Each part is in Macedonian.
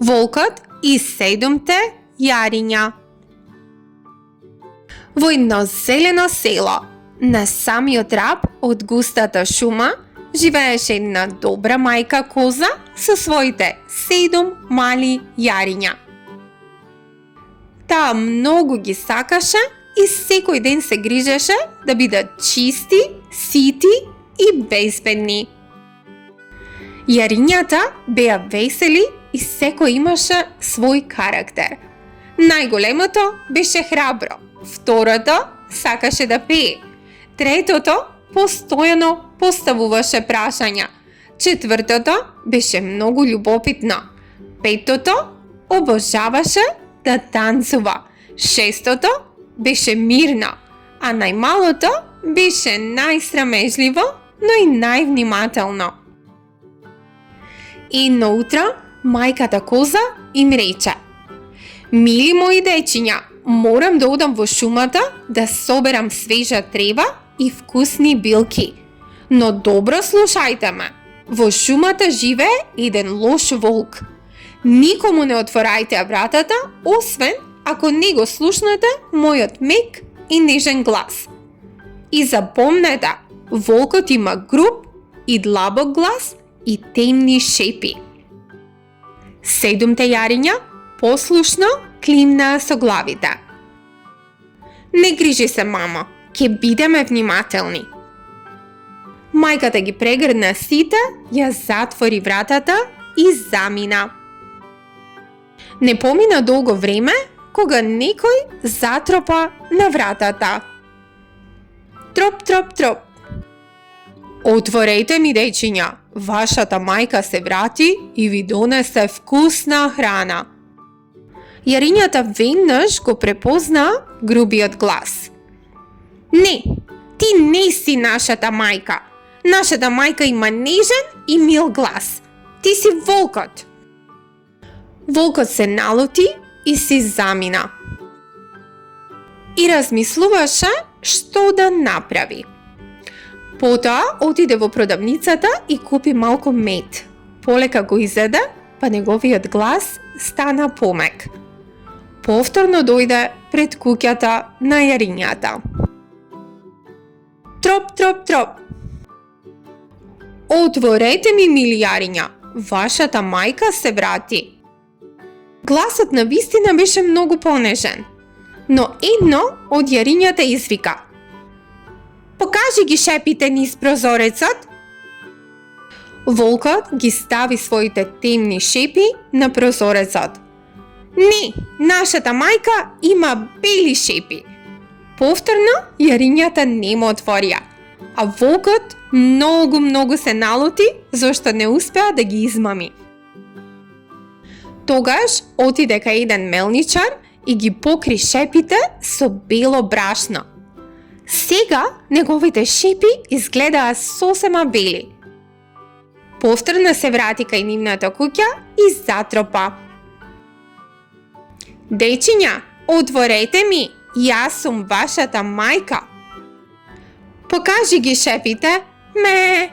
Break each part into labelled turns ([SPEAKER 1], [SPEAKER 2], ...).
[SPEAKER 1] Волкот и 7 јариња. Во едно зелено село, на самиот раб од густата шума, живееше една добра мајка коза со своите 7 мали јариња. Таа многу ги сакаше и секој ден се грижеше да бидат чисти, сити и безбедни. Јарињата беа весели и секој имаше свој карактер. Најголемото беше храбро, второто сакаше да пее, третото постојано поставуваше прашања, четвртото беше многу љубопитно, петото обожаваше да танцува, шестото беше мирно, а најмалото беше најсрамежливо, но и највнимателно. Едно утро мајката коза им рече: "Мили мои дечиња, морам да одам во шумата да соберам свежа трева и вкусни билки. Но добро слушајте ме, во шумата живее еден лош волк. Никому не отворајте вратата, освен ако не го слушнете мојот мек и нежен глас. И запомнете, волкот има груб и длабок глас и темни шепи." 7 јариња послушно климнаа со главите. "Не грижи се, мамо, ќе бидеме внимателни." Мајката ги прегрна сите, ја затвори вратата и замина. Не помина долго време кога некој затропа на вратата. Троп, троп, троп. "Отворете ми, дечиња, вашата мајка се врати и ви донесе вкусна храна." Јарињата веднаш го препознаа грубиот глас. "Не, ти не си нашата мајка. Нашата мајка има нежен и мил глас. Ти си волкот." Волкот се налути и си замина. И размислуваше што да направи. Потоа отиде во продавницата и купи малку мед. Полека го изеде, па неговиот глас стана помек. Повторно дојде пред куќата на јарињата. Троп, троп, троп. "Отворете ми, мили јариња, вашата мајка се врати." Гласот на вистина беше многу понежен, но едно од јарињата извика: "Покажи ги шепите низ прозорецот." Волкот ги стави своите темни шепи на прозорецот. "Не, нашата мајка има бели шепи." Повторно јарињата не му отворија, а волкот многу се налути зашто не успеа да ги измами. Тогаш отиде кај еден мелничар и ги покри шепите со бело брашно. Сега неговите шепи изгледаа сосема бели. Повторно се врати кај нивната куќа и затропа: "Дечиња, отворете ми, јас сум вашата мајка." "Покажи ги шепите, ме."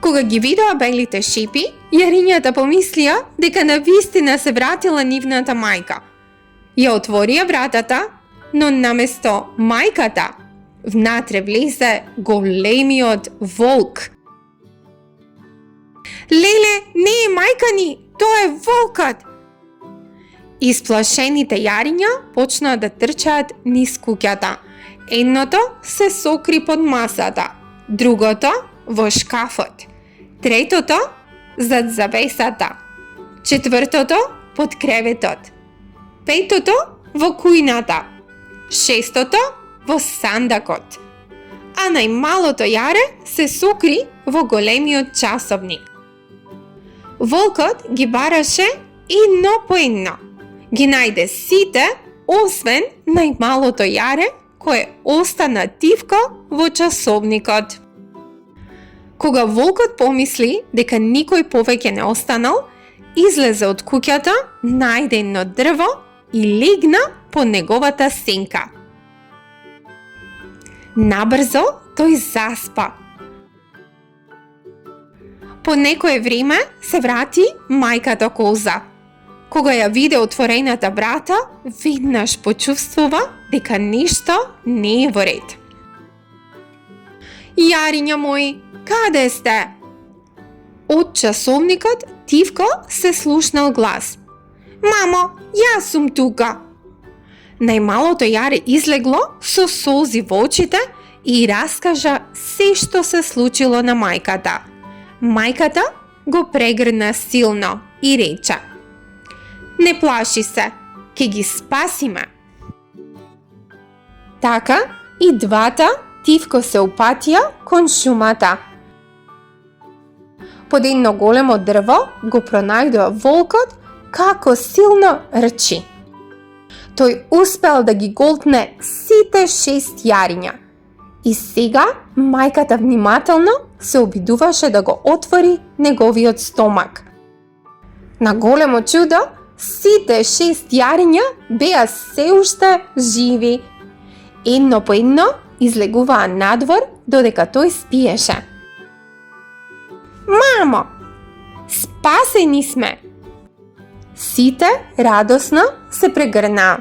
[SPEAKER 1] Кога ги видоа белите шипи, јарињата помислија дека навистина се вратила нивната мајка. Ја отворија вратата, но наместо мајката, внатре влезе големиот волк. "Леле, не е мајка ни, тоа е волкот!" Исплашените јариња почнаа да трчаат низ куќата. Едното се сокри под масата, другото во шкафот, третото зад завесата, четвртото под креветот, петото во кујната, шестото во сандакот, а најмалото јаре се сокри во големиот часовник. Волкот ги бараше едно по едно. Ги најде сите, освен најмалото јаре кое остана тивко во часовникот. Кога волкот помисли дека никој повеќе не останал, излезе од куќата, најде едно дрво и легна по неговата сенка. Набрзо тој заспа. По некое време се врати мајката коза. Кога ја виде отворената врата, веднаш почувствува дека нешто не е во ред. Јариња мои, каде сте? Од часовникот тивко се слушнал глас. Мамо, јас сум тука. Најмалото јаре излегло со солзи во очите и раскажа се што се случило на мајката. Мајката го прегрна силно и рече: Не плаши се, ќе ги спасиме. Така и двата тивко се упатија кон шумата. Под едно големо дрво го пронајдоа волкот како силно рчи. Тој успел да ги голтне сите 6 јариња. И сега мајката внимателно се обидуваше да го отвори неговиот стомак. На големо чудо, сите 6 јариња беа се уште живи. Едно по едно излегуваа надвор додека тој спиеше. Мамо, спасени сме! Сите радосно се прегрнаа.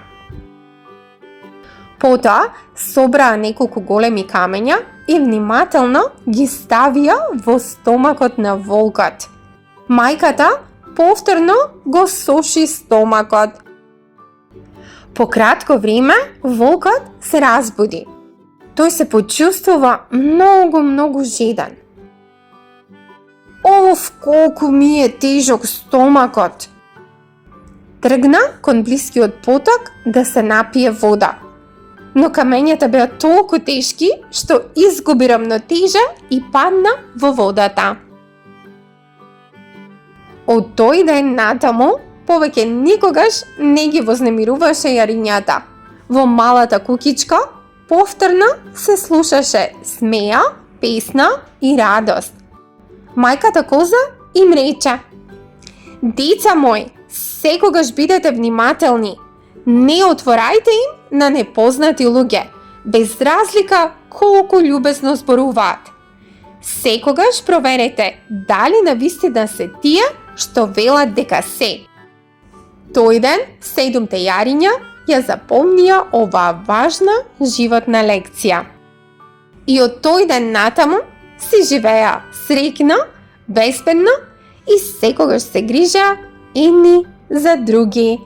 [SPEAKER 1] Потоа собраа неколку големи камења и внимателно ги ставија во стомакот на волкот. Мајката повторно го соши стомакот. По кратко време волкот се разбуди. Тој се почувствува многу жеден. Оф, колку ми е тежок стомакот! Тргна кон блискиот поток да се напие вода. Но камењата беа толку тешки што изгуби рамнотежа и падна во водата. Од тој ден натаму повеќе никогаш не ги вознемируваше јарињата. Во малата кукичка повторно се слушаше смеа, песна и радост. Мајката коза им рече: Деца мои, секогаш бидете внимателни. Не отворајте им на непознати луѓе, без разлика колку љубезно зборуваат. Секогаш проверете дали навистина се тие што велат дека се. Тој ден 7 јариња ја запомнија оваа важна животна лекција. И од тој ден натаму си живеа среќно, безбедно и секогаш се грижеа едни за други.